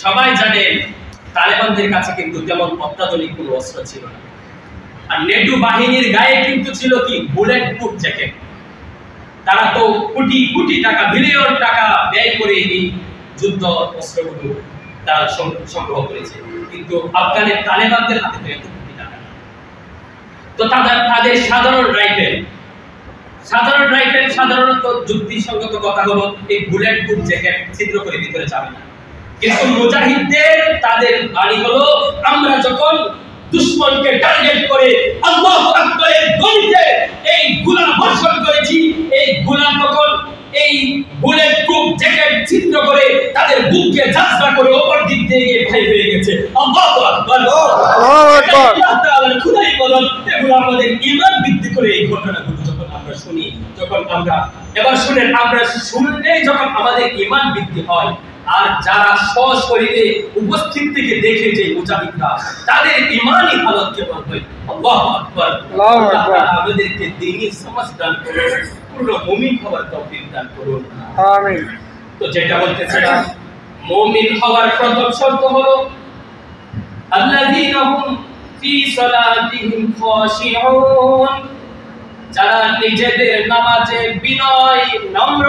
সবাই জানেন তালেবানদের কাছে কিন্তু তেমন অত্যাধুনিক কোনো অস্ত্র ছিল না। আর নেটো বাহিনীর গায়ে কিন্তু ছিল কি বুলেট প্রুফ জ্যাকেট। তারা তো কোটি কোটি টাকা, বিলিয়ন টাকা ব্যয় করে এই যুদ্ধ অস্ত্রগুলো তারা সংগ্রহ করেছে, কিন্তু আফগানের তালেবানদের হাতে তো এত কোটি টাকা। তো তাদের সাধারণ রাইফেল সাধারণত যুক্তিসঙ্গত কথা হলো এই বুলেট প্রুফ জ্যাকেট ছিদ্র করে ভিতরে যাবে না, কিন্তু মুজাহিদদের তাদের বাড়ি হলো আমরা যখন দুশমনকে টার্গেট করে আল্লাহু আকবারের ধ্বনিতে এই গোলা বর্ষণ করেছি, এই গোলা তখন এই বুলেট প্রুফ জ্যাকেট ছিদ্র করে তাদের বুককে ঝাঁঝরা করে উপর দিক দিয়ে ভাই হয়ে গেছে। আল্লাহু আকবার, আল্লাহু আকবার। আল্লাহ তাআলার খোদাই বলন, এগুলো আমাদের ঈমান বৃদ্ধি করে। এই ঘটনাগুলো যখন আমরা শুনি, যখন আমরা এবার শুনেন, আমরা শুনলে যখন আমাদের ঈমান বৃদ্ধি হয়, আর যারা সশরীরে উপস্থিত থেকে দেখে যে মুজাহিদরা, তাদের ঈমানি হালত কেমন হয়। আল্লাহু আকবার, আল্লাহু আকবার। আমাদেরকে দ্বীনি সমাজ দান করুন, পূর্ণ মুমিন হওয়ার তৌফিক দান করুন, আমিন। তো যেটা বলতেছিলাম, মুমিন হওয়ার প্রথম শর্ত হলো আল্লাযীনা হুম ফি সালাতিহিম খাশিউন, যারা নিজেদের নামাজে বিনয়, নম্র